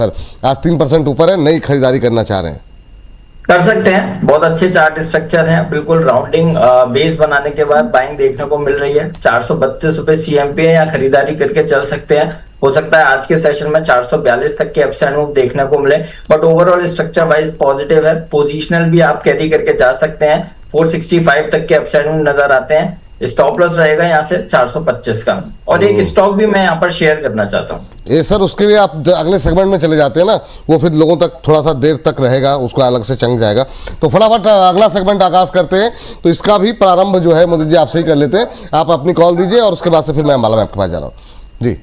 आज 3% ऊपर है, नई खरीदारी करना चाह रहे हैं? कर सकते हैं, बहुत अच्छे चार्ट स्ट्रक्चर हैं, बिल्कुल राउंडिंग बेस बनाने के बाद बाइंग देखने को मिल रही है। 432 रुपए सीएमपी है, या खरीदारी करके चल सकते हैं। हो सकता है आज के सेशन में 442 तक के अपसाइड मूव देखने को मिले, but overall structure wise positive है। पोजिशनल भी आप कैरी करके जा सकते हैं। 465 तक के अपसाइड मूव नजर आते हैं। स्टॉप लॉस रहेगा यहाँ से 425 का। और एक स्टॉक भी मैं यहाँ पर शेयर करना चाहता हूँ। ये सर उसके लिए आप अगले सेगमेंट में चले जाते हैं ना, वो फिर लोगों तक थोड़ा सा देर तक रहेगा, उसको अलग से चंक जाएगा। तो फटाफट अगला सेगमेंट आगाज करते हैं। तो इसका भी प्रारंभ जो है मोदी जी आपसे ही कर लेते हैं। आप अपनी कॉल दीजिए और उसके बाद से फिर मैं माला मैम के पास जा रहा हूँ जी।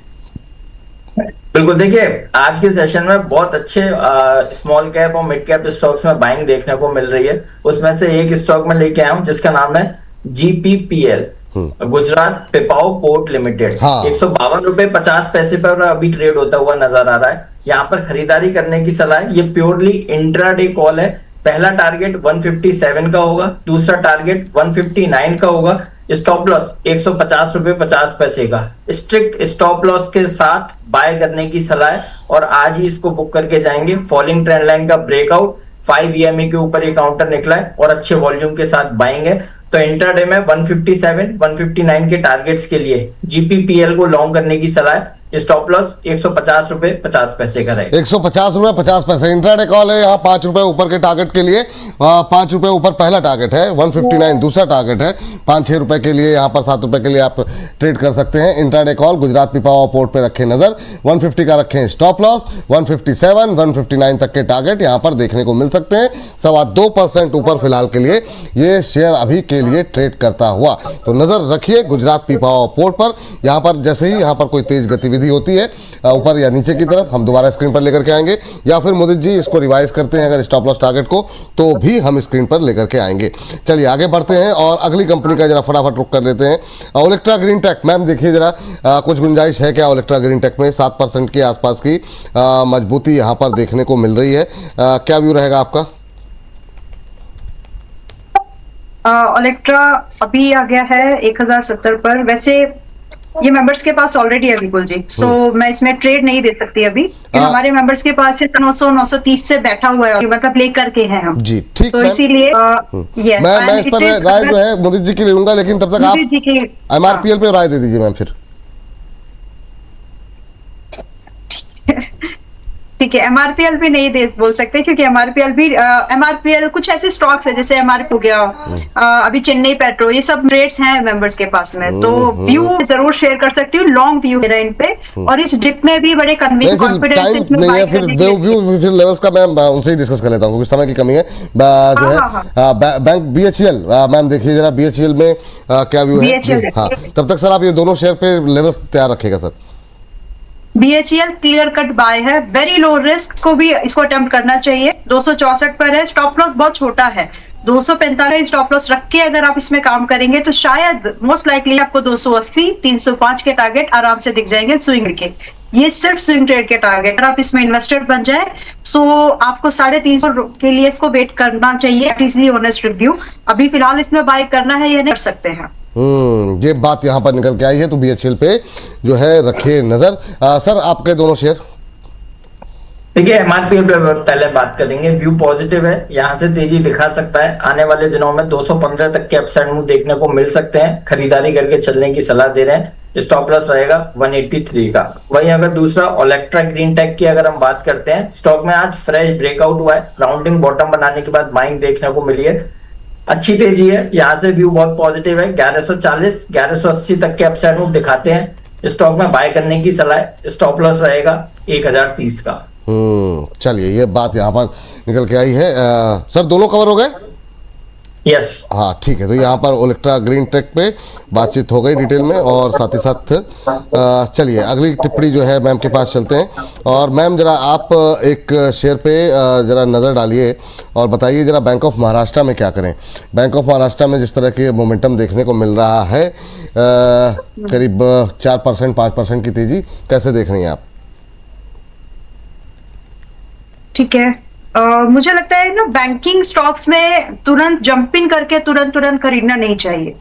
बिल्कुल, देखिए आज के सेशन में बहुत अच्छे स्मॉल कैप और मिड कैप स्टॉक्स में बाइंग देखने को मिल रही है। उसमें से एक स्टॉक में लेके आया हूँ जिसका नाम है GPPL, गुजरात पिपाओ पोर्ट लिमिटेड। हाँ। 152 रुपए 50 पैसे पर अभी ट्रेड होता हुआ नजर आ रहा है। यहाँ पर खरीदारी करने की सलाह है। ये प्योरली इंट्राडे कॉल है। पहला टारगेट 157 का होगा, दूसरा टारगेट 159 का होगा। स्टॉप लॉस 150 रुपए 50 पैसे का। स्ट्रिक्ट स्टॉप लॉस के साथ बाय करने की सलाह है और आज ही इसको बुक करके जाएंगे। फॉलिंग ट्रेंड लाइन का ब्रेकआउट 5 EMA के ऊपर ये काउंटर निकला है और अच्छे वॉल्यूम के साथ बाइंग है। तो इंट्राडे में 157, 159 के टारगेट्स के लिए GPPL को लॉन्ग करने की सलाह है। स्टॉप लॉस 150 रुपए 50 पैसे का रहेगा। 150 रुपए 50 पैसे इंट्राडे कॉल है। यहाँ 5 रुपए ऊपर के टारगेट के लिए 5 रुपए ऊपर पहला टारगेट है, 159 दूसरा टारगेट है। 5-6 रुपए के लिए यहाँ पर 7 रुपए के लिए आप ट्रेड कर सकते हैं। Intraday call Gujarat Pipavav port पे रखें नजर। 150 का रखें स्टॉप लॉस। 157, 159 तक के टारगेट यहाँ पर देखने को मिल सकते हैं। 2.25% ऊपर फिलहाल के लिए ये शेयर अभी के लिए ट्रेड करता हुआ। तो नजर रखिए गुजरात पिपावाव पोर्ट पर। यहाँ पर जैसे ही यहाँ पर कोई तेज गतिविधि होती है ऊपर या नीचे की तरफ, हम दोबारा स्क्रीन पर लेकर के आएंगे, या फिर मोदी जी इसको रिवाइज करते हैं अगर स्टॉप लॉस टारगेट को, तो भी हम स्क्रीन पर लेकर के आएंगे। चलिए आगे बढ़ते हैं और अगली कंपनी का जरा फटाफट रुक कर लेते हैं। ओलेक्ट्रा ग्रीन टेक, मैम देखिए जरा कुछ गुंजाइश है क्या ओलेक्ट्रा ग्रीन टेक में? 7% के आसपास की मजबूती यहाँ पर देखने को मिल रही है। क्या व्यू रहेगा आपका? ओलेक्ट्रा अभी आ गया है 1070 पर। वैसे ये मेंबर्स के पास ऑलरेडी है विपुल जी, सो मैं इसमें ट्रेड नहीं दे सकती अभी। हमारे मेंबर्स के पास 900-930 से बैठा हुआ है, मतलब प्ले करके हैं हम जी। ठीक, तो इसीलिए मैं इस पर राय जो है मोदी जी की ले लूंगा, लेकिन तब तक आप MRPL पे राय दे दीजिए मैम फिर। ठीक है, MRPL भी नहीं दे बोल सकते क्योंकि MRPL कुछ ऐसे स्टॉक्स है जैसे MRP हो गया, अभी चेन्नई पेट्रो, ये सब रेट्स हैं मेंबर्स के पास में। तो व्यू जरूर शेयर कर सकती हूँ, लॉन्ग व्यू है इन पे। और इस डिप में भी बड़े कॉन्फिडेंस नहीं है, फिर व्यू लेवल्स का मैं उनसे ही डिस्कस कर लेता हूँ क्योंकि समय की कमी है जो है। बैंक BHEL, मैम देखिए जरा BHEL में क्या व्यू है? हाँ, तब तक सर आप ये दोनों शेयर पे लेवल्स तैयार रखिएगा sir. BHEL clear cut by है, वेरी लो रिस्क को भी इसको अटेम्प्ट करना चाहिए। 264 पर है, स्टॉप लॉस बहुत छोटा है। 245 स्टॉप लॉस रख के अगर आप इसमें काम करेंगे तो शायद मोस्ट लाइकली आपको 280, 305 के टारगेट आराम से दिख जाएंगे स्विंग के। ये सिर्फ स्विंग ट्रेड के टारगेट। अगर आप इसमें इन्वेस्टर बन जाए सो आपको 350 के लिए इसको वेट करना चाहिए। एटलीस्ट ऑनेस्ट रिव्यू अभी फिलहाल इसमें बाय करना है या नहीं कर सकते हैं। ये बात यहाँ पर निकल के आई है। तो BHEL पे जो है रखिए नजर। सर आपके दोनों शेयर देखिए, MRPL पे पहले बात करेंगे। व्यू पॉजिटिव है, यहाँ से तेजी दिखा सकता है। आने वाले दिनों में 215 तक के अपसाइड मूव देखने को मिल सकते हैं। खरीदारी करके चलने की सलाह दे रहे हैं। स्टॉप लॉस रहेगा 183 का। वहीं अगर दूसरा ओलेक्ट्रा ग्रीन टेक की अगर हम बात करते हैं, स्टॉक में आज फ्रेश ब्रेकआउट हुआ है। राउंडिंग बॉटम बनाने के बाद बाइंग देखने को मिली है। अच्छी तेजी है, यहाँ से व्यू बहुत पॉजिटिव है। 1140, 1180 तक के अपसाइड मूव दिखाते हैं। स्टॉक में बाय करने की सलाह है। स्टॉप लॉस रहेगा 1030 का। चलिए ये बात यहाँ पर निकल के आई है। सर दोनों कवर हो गए? यस। हाँ ठीक है। तो यहाँ पर ओलेक्ट्रा ग्रीन टेक पे बातचीत हो गई डिटेल में और साथ ही साथ चलिए अगली टिप्पणी जो है मैम के पास चलते हैं। और मैम जरा आप एक शेयर पे जरा नज़र डालिए और बताइए जरा बैंक ऑफ महाराष्ट्र में क्या करें। बैंक ऑफ महाराष्ट्र में जिस तरह के मोमेंटम देखने को मिल रहा है, करीब 4%, 5% की तेजी, कैसे देख रही हैं आप? ठीक है, मुझे लगता है ना बैंकिंग स्टॉक्स में तुरंत जंप इन करके तुरंत खरीदना नहीं चाहिए।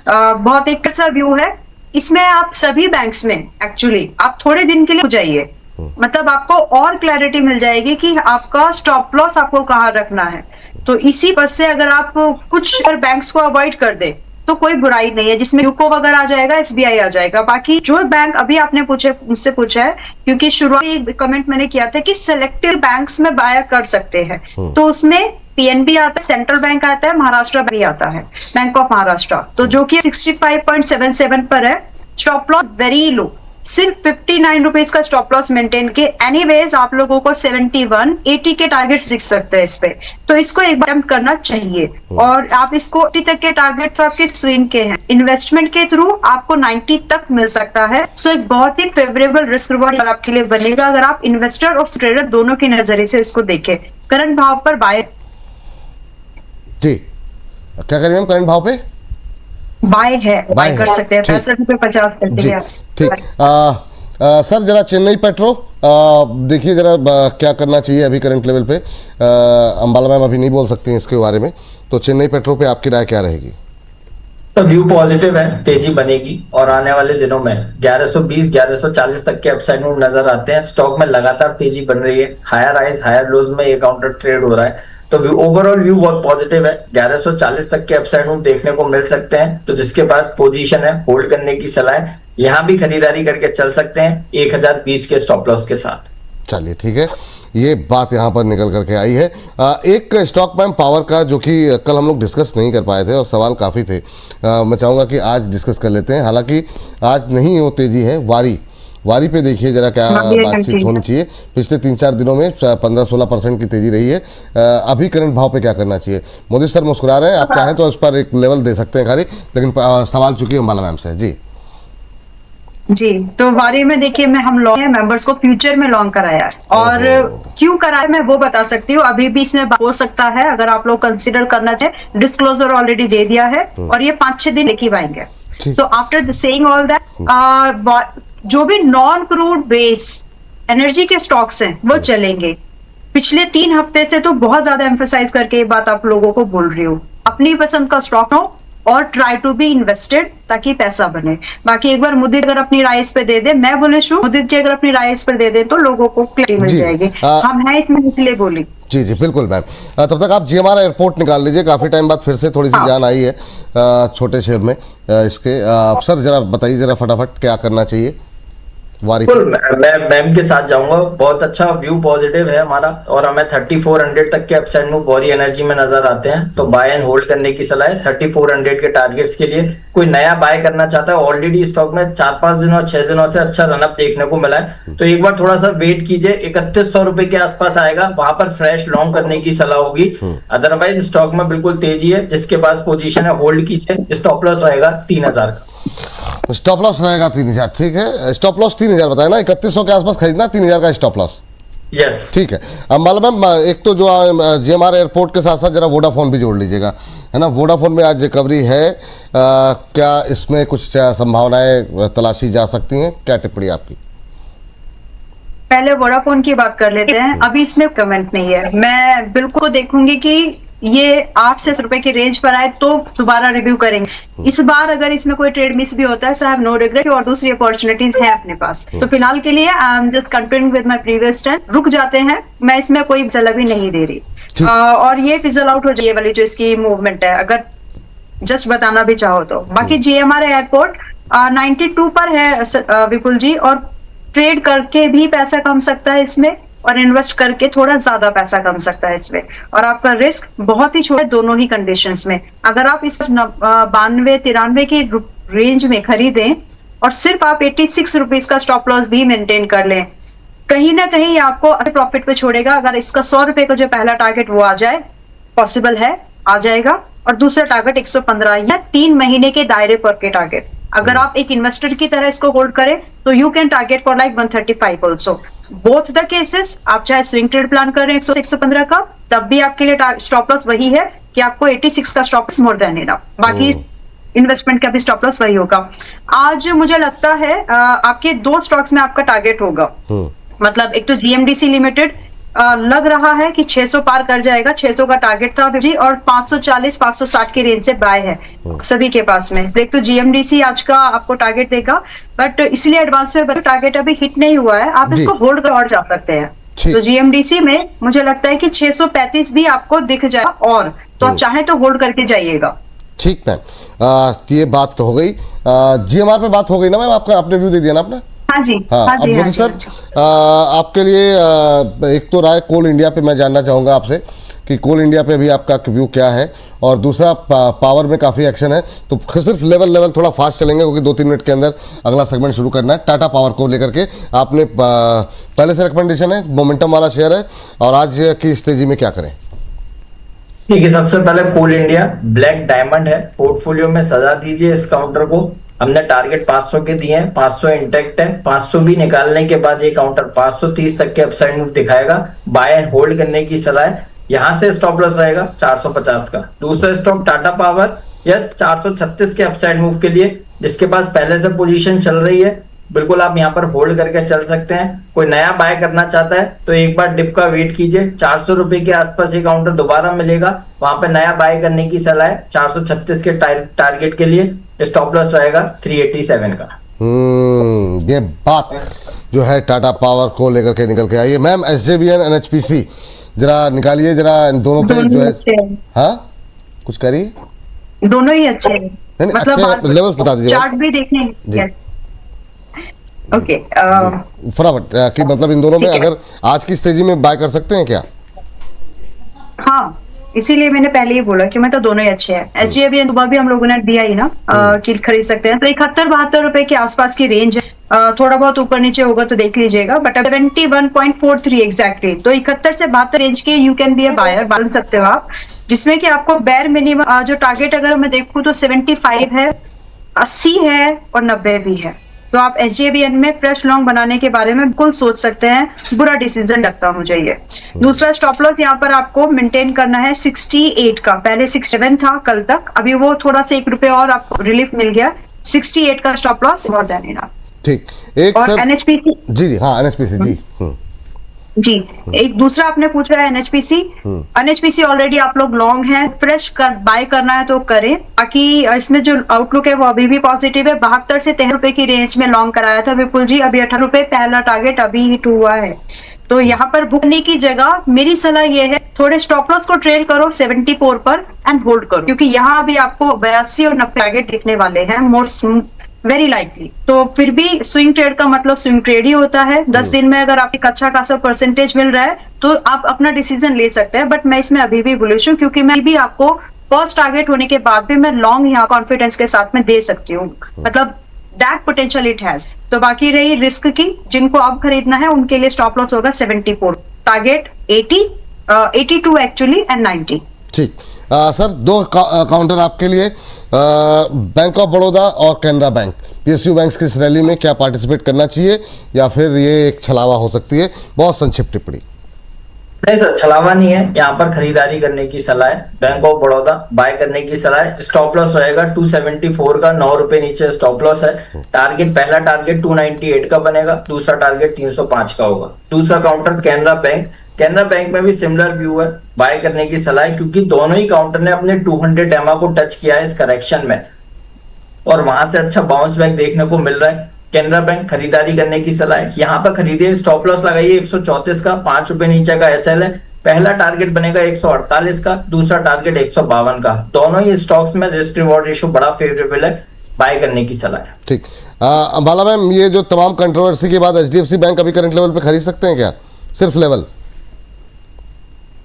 बहुत एक ऐसा व्यू है इसमें। आप सभी बैंक्स में एक्चुअली आप थोड़े दिन के लिए जाइए, मतलब आपको और क्लैरिटी मिल जाएगी कि आपका स्टॉप लॉस आपको कहाँ रखना है। तो इसी वजह से अगर आप कुछ अगर बैंक्स को अवॉइड कर दे तो कोई बुराई नहीं है, जिसमें यूको वगैरह आ जाएगा, एसबीआई आ जाएगा। बाकी जो बैंक अभी आपने मुझसे पूछा है, क्योंकि शुरुआती कमेंट मैंने किया था कि सिलेक्टिव बैंक्स में बाय कर सकते हैं, तो उसमें पीएनबी आता है, सेंट्रल बैंक आता है, महाराष्ट्र भी आता है, बैंक ऑफ महाराष्ट्र, तो जो कि 65.77 पर है। स्टॉप लॉस वेरी लो, सिर्फ 59 रुपीज का स्टॉप लॉस मेंटेन के एनीवेज आप लोगों को 71, 80 के टारगेट्स दिख सकते हैं इस पे, तो इसको एक बार अटेम्प्ट करना चाहिए। और आप इसको 80 तक के टारगेट तो आपके स्विंग के हैं, इन्वेस्टमेंट के थ्रू आपको 90 तक मिल सकता है। सो एक बहुत ही फेवरेबल रिस्क रिवॉर्ड आपके लिए बनेगा अगर आप इन्वेस्टर और ट्रेडर दोनों के नजरिए से इसको देखें। करंट भाव पर बाय जी, क्या करें मैम करंट भाव पे? बाय है, बाय कर सकते हैं, 65.50 करते हैं। ठीक। सर जरा चेन्नई पेट्रो देखिए जरा क्या करना चाहिए अभी करंट लेवल पे। अंबाला मैम अभी नहीं बोल सकती हैं इसके बारे में, तो चेन्नई पेट्रो पे आपकी राय क्या रहेगी? तो व्यू पॉजिटिव है, तेजी बनेगी और आने वाले दिनों में 1120 1140 तक के अपसाइड मूव नजर आते हैं। स्टॉक में लगातार तेजी बन रही है, हायर हाइज हायर लोज में ये काउंटर ट्रेड हो रहा है, तो ओवरऑल व्यू बहुत पॉजिटिव है। 1140 तक के अपसाइड मूव देखने को मिल सकते हैं, तो जिसके पास पोजीशन है होल्ड करने की सलाह है, यहाँ भी खरीदारी करके चल सकते हैं 1020 के स्टॉप लॉस के साथ। चलिए ठीक है, ये बात यहाँ पर निकल करके आई है। एक स्टॉक मैम पावर का जो कि कल हम लोग डिस्कस नहीं कर पाए थे और सवाल काफ़ी थे, मैं चाहूँगा कि आज डिस्कस कर लेते हैं। हालांकि आज नहीं वो तेजी है, वारी पे देखिए जरा क्या बातचीत होनी चाहिए। पिछले 3-4 दिनों में 15-16% की तेजी रही है। अभी करंट भाव पे क्या करना चाहिए? मोदी सर मुस्कुरा रहे हैं, आप चाहें तो इस पर एक लेवल दे सकते हैं खाली, लेकिन सवाल चुकी अंबाला मैम से। जी, तो वारी में देखिए हम लॉन्ग है, मेंबर्स को फ्यूचर में लॉन्ग कराया है, और क्यों कराया मैं वो बता सकती हूँ। अभी भी इसमें हो सकता है अगर आप लोग कंसीडर करना चाहे, डिस्क्लोजर ऑलरेडी दे दिया है और ये 5-6 दिन लेके आएंगे। So after saying all that, जो भी नॉन क्रूड बेस एनर्जी के स्टॉक्स हैं वो चलेंगे। पिछले 3 हफ्ते से तो बहुत ज्यादा एम्फसाइज करके ये बात आप लोगों को बोल रही हूँ, अपनी पसंद का स्टॉक हो और ट्राई टू बी इन्वेस्टेड ताकि पैसा बने। बाकी एक बार मुदित अगर अपनी राय इस पे दे दे, मैं बोले मुदित जी अगर अपनी राय इस पर दे दे तो लोगों को क्लैरिटी मिल जाएगी। हम हैं इसमें इसलिए बोली। जी जी बिल्कुल मैम। तब तक आप GMR एयरपोर्ट निकाल लीजिए, काफी टाइम बाद फिर से थोड़ी सी जान आई है छोटे शहर में इसके। सर जरा बताइए जरा फटाफट क्या करना चाहिए वारी? मैं मैम के साथ जाऊंगा, बहुत अच्छा व्यू पॉजिटिव है हमारा और हमें 3400 तक के अपसाइड मूव वॉरी एनर्जी में नजर आते हैं, तो बाय एंड होल्ड करने की सलाह है 3400 के टारगेट्स के लिए। कोई नया बाय करना चाहता है, ऑलरेडी स्टॉक में 4-5 दिनों 6 दिनों से अच्छा रनअप देखने को मिला है, तो एक बार थोड़ा सा वेट कीजिए, 3100 रुपए के आसपास आएगा, वहां पर फ्रेश लॉन्ग करने की सलाह होगी। अदरवाइज स्टॉक में बिल्कुल तेजी है, जिसके पास पोजीशन है होल्ड कीजिए। स्टॉप लॉस रहेगा 3000 का। स्टॉप लॉस रहेगा 3000, ठीक है। स्टॉप लॉस 3000 बताया ना, 3100 के आसपास खरीदना, 3000 का स्टॉप लॉस। यस ठीक है। अंबाला मैम एक तो जो GMR एयरपोर्ट के साथ साथ जरा वोडाफोन भी जोड़ लीजिएगा, है ना। वोडाफोन में आज रिकवरी है, क्या इसमें कुछ संभावनाएं तलाशी जा सकती हैं? क्या टिप्पणी आपकी? पहले वोडाफोन की बात कर लेते हैं, अभी इसमें कमेंट नहीं है। मैं बिल्कुल देखूंगी कि ये 8 से 10 रुपए की रेंज पर आए तो दोबारा रिव्यू करेंगे। इस बार अगर इसमें कोई ट्रेड मिस भी होता है सो आई हैव नो रिग्रेट, और दूसरी अपॉर्चुनिटीज है अपने पास। तो फिलहाल के लिए I am just continuing with my previous stand, रुक जाते हैं, मैं इसमें कोई फिजल भी नहीं दे रही। और ये फिजल आउट हो जाए वाली जो इसकी मूवमेंट है, अगर जस्ट बताना भी चाहो तो। बाकी GMR एयरपोर्ट 92 पर है विपुल जी, और ट्रेड करके भी पैसा कम सकता है इसमें, और इन्वेस्ट करके थोड़ा ज्यादा पैसा कम सकता है इसमें, और आपका रिस्क बहुत ही छोटा है दोनों ही कंडीशंस में। अगर आप इस 92-93 की रेंज में खरीदें और सिर्फ आप 86 रुपीज का स्टॉप लॉस भी मेंटेन कर लें, कहीं ना कहीं आपको अच्छे प्रॉफिट पे छोड़ेगा। अगर इसका 100 रुपए का जो पहला टारगेट वो आ जाए, पॉसिबल है, आ जाएगा, और दूसरा टारगेट 115 या 3 महीने के दायरे पर के टारगेट। अगर आप एक इन्वेस्टर की तरह इसको होल्ड करें तो you can target for like 135 also. Both the cases, आप चाहे स्विंग ट्रेड प्लान कर रहे हैं 115 का, तब भी आपके लिए स्टॉप लॉस वही है कि आपको 86 का stop loss more than enough, बाकी इन्वेस्टमेंट का भी स्टॉप लॉस वही होगा। आज मुझे लगता है आपके 2 स्टॉक्स में आपका टारगेट होगा, मतलब एक तो GMDC लिमिटेड, लग रहा है कि 600 पार कर जाएगा। 600 का टारगेट था अभी जी, और 540 560 की रेंज से बाय है सभी के पास में। देख तो जीएमडीसी आज का आपको टारगेट देगा, बट इसलिए एडवांस में टारगेट अभी हिट नहीं हुआ है, आप इसको होल्ड कर और जा सकते हैं। ठीक। तो जीएमडीसी में मुझे लगता है कि 635 भी आपको दिख जाएगा, और तो आप चाहे तो होल्ड करके जाइएगा। ठीक मैम, ये बात तो हो गई। जीएमआर पे बात हो गई ना मैम, आपका आपने व्यू दे दिया ना अपना। हाँ जी, हाँ, हाँ अब जी, हाँ मोदी जी, सर, हाँ जी। आपके लिए एक तो राय कोल इंडिया पे मैं जानना चाहूँगा आपसे कि कोल इंडिया पे अभी आपका व्यू क्या है, और दूसरा पावर में काफ़ी एक्शन है, तो सिर्फ लेवल थोड़ा फास्ट चलेंगे क्योंकि 2-3 मिनट के अंदर अगला सेगमेंट शुरू करना है। टाटा पावर को लेकर के आपने पहले से रिकमेंडेशन है, मोमेंटम वाला शेयर है, और आज की स्टेजी में क्या करें? ठीक है, सबसे पहले कोल इंडिया ब्लैक डायमंड है, पोर्टफोलियो में सजा दीजिए इस काउंटर को। हमने टारगेट 500 के दिए हैं, 500 इंटैक्ट है। 500 भी निकालने के बाद ये काउंटर 530 तक के अपसाइड मूव दिखाएगा, बाय एंड होल्ड करने की सलाह है। यहाँ से स्टॉप लॉस रहेगा 450 का। दूसरा स्टॉक टाटा पावर, यस 436 के अपसाइड मूव के लिए, जिसके पास पहले से पोजीशन चल रही है, बिल्कुल आप यहाँ पर होल्ड करके चल सकते हैं। कोई नया बाय करना चाहता है तो एक बार डिप का वेट कीजिए, 400 रुपए के आसपास ये काउंटर दोबारा मिलेगा, वहां पे नया बाय करने की सलाह है। 436 के टारगेट के लिए स्टॉप लॉस रहेगा 387 का। ये बात जो है टाटा पावर को लेकर के निकल के आई है। मैम एसजेवीएन एनएचपीसी जरा निकालिए, जरा इन दोनों पे जो है। हाँ, कुछ करिए। दोनों ही अच्छे हैं, नहीं, अच्छे लेवल्स बता दीजिए। चार्ट भी देखने। ओके, फटाफट कि मतलब इन दोनों में अगर आज की स्टेजी में बाय कर सकते हैं क्या? हाँ, इसीलिए मैंने पहले ही बोला कि मैं तो दोनों ही अच्छे हैं। एसजीएबीएन सुबह भी हम लोगों ने दिया ही ना कि खरीद सकते हैं। तो 71-72 रुपए के आसपास की रेंज है, थोड़ा बहुत ऊपर नीचे होगा तो देख लीजिएगा, बट 71.43 एग्जैक्टली। तो 71 से 72 रेंज के you can be a buyer, डाल सकते हो आप, जिसमें कि आपको बेयर मिनिमम जो टारगेट अगर मैं देखूं तो 75 है, 80 है और 90 भी है। तो आप एसजेबीएन में फ्रेश लॉन्ग बनाने के बारे में बिल्कुल सोच सकते हैं। बुरा डिसीजन लगता मुझे ये। दूसरा स्टॉप लॉस यहाँ पर आपको मेंटेन करना है 68 का। पहले 67 था कल तक, अभी वो थोड़ा सा 1 रुपए और आपको रिलीफ मिल गया। 68 का stop loss more than enough. ठीक, एक और सर एनएचपीसी जी, हाँ एनएचपीसी जी जी, एक दूसरा आपने पूछा है एनएचपीसी। एनएचपीसी ऑलरेडी आप लोग लॉन्ग हैं, फ्रेश बाय करना है तो करें। बाकी इसमें जो आउटलुक है वो अभी भी पॉजिटिव है। 72 से 13 रुपए की रेंज में लॉन्ग कराया था विपुल जी, अभी 18 रुपए पहला टारगेट अभी हिट हुआ है। तो यहाँ पर बुकने की जगह मेरी सलाह ये है, थोड़े स्टॉप लॉस को ट्रेल करो 74 पर एंड होल्ड करो, क्योंकि यहाँ अभी आपको 82 और 90 टारगेट दिखने वाले हैं मोर वेरी लाइकली। तो फिर भी स्विंग ट्रेड का मतलब स्विंग ट्रेड ही होता है। 10 दिन में अगर आपको अच्छा खासा परसेंटेज मिल रहा है तो आप अपना डिसीजन ले सकते हैं, बट मैं इसमें अभी भी बुलिश हूँ, क्योंकि मैं भी आपको फर्स्ट टारगेट होने के बाद भी मैं लॉन्ग यहाँ कॉन्फिडेंस के साथ में दे सकती हूँ, मतलब दैट पोटेंशियल इट हैज। तो बाकी रही रिस्क की, जिनको अब खरीदना है उनके लिए स्टॉप लॉस होगा 74, टारगेट 80, 82 एक्चुअली एंड 90। ठीक, सर दो काउंटर आपके लिए, बैंक ऑफ बड़ौदा और कैनरा बैंक, पीएसयू बैंक्स की इस रैली में क्या पार्टिसिपेट करना चाहिए या फिर ये एक छलावा हो सकती है? बहुत संक्षिप्त टिप्पणी। नहीं सर, छलावा नहीं है, यहाँ पर खरीदारी करने की सलाह है। बैंक ऑफ बड़ौदा बाय करने की सलाह है। स्टॉप लॉस रहेगा 274 का, 9 रुपए नीचे स्टॉप लॉस है। टारगेट, पहला टारगेट 298 का बनेगा, दूसरा टारगेट 305 का होगा। दूसरा counter Canara bank, Canara bank में भी सिमिलर व्यू है, बाय करने की सलाह है, क्योंकि दोनों ही काउंटर ने अपने 200 EMA को टच किया है इस करेक्शन में, और वहां से अच्छा बाउंस बैक देखने को मिल रहा है। कैनरा बैंक खरीदारी करने की सलाह है, यहाँ पर खरीदिए। स्टॉप लॉस लगाइए 134 का, 5 रुपए नीचे का एसएल है। पहला टारगेट बनेगा 148 का, दूसरा टारगेट 152 का। दोनों ही स्टॉक्स में रिस्क रिवॉर्ड रेशियो बड़ा फेवरेबल है, बाय करने की सलाह है। ठीक, बाला मैम, ये जो तमाम कंट्रोवर्सी के बाद एचडीएफसी बैंक अभी करंट लेवल पे खरीद सकते हैं क्या? सिर्फ लेवल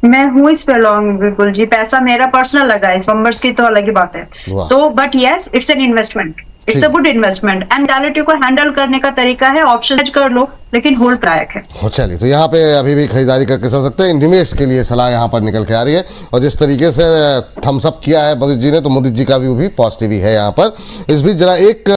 मैं हूँ इस पे लॉन्ग बिल्कुल जी, पैसा मेरा पर्सनल लगा है, नंबर्स की तो अलग ही बात है। तो but yes, it's an investment, it's a good investment and reality को हैंडल करने का तरीका है, ऑप्शन कर लो लेकिन होल्ड लायक है। चलिए, तो यहाँ पे अभी भी खरीदारी करके चल सकते हैं। निवेश के लिए सलाह यहाँ पर निकल के आ रही है, और जिस तरीके से थम्स अप किया है मोदी जी ने, तो मोदी जी का व्यू भी पॉजिटिव ही है यहाँ पर। इस बीच जरा एक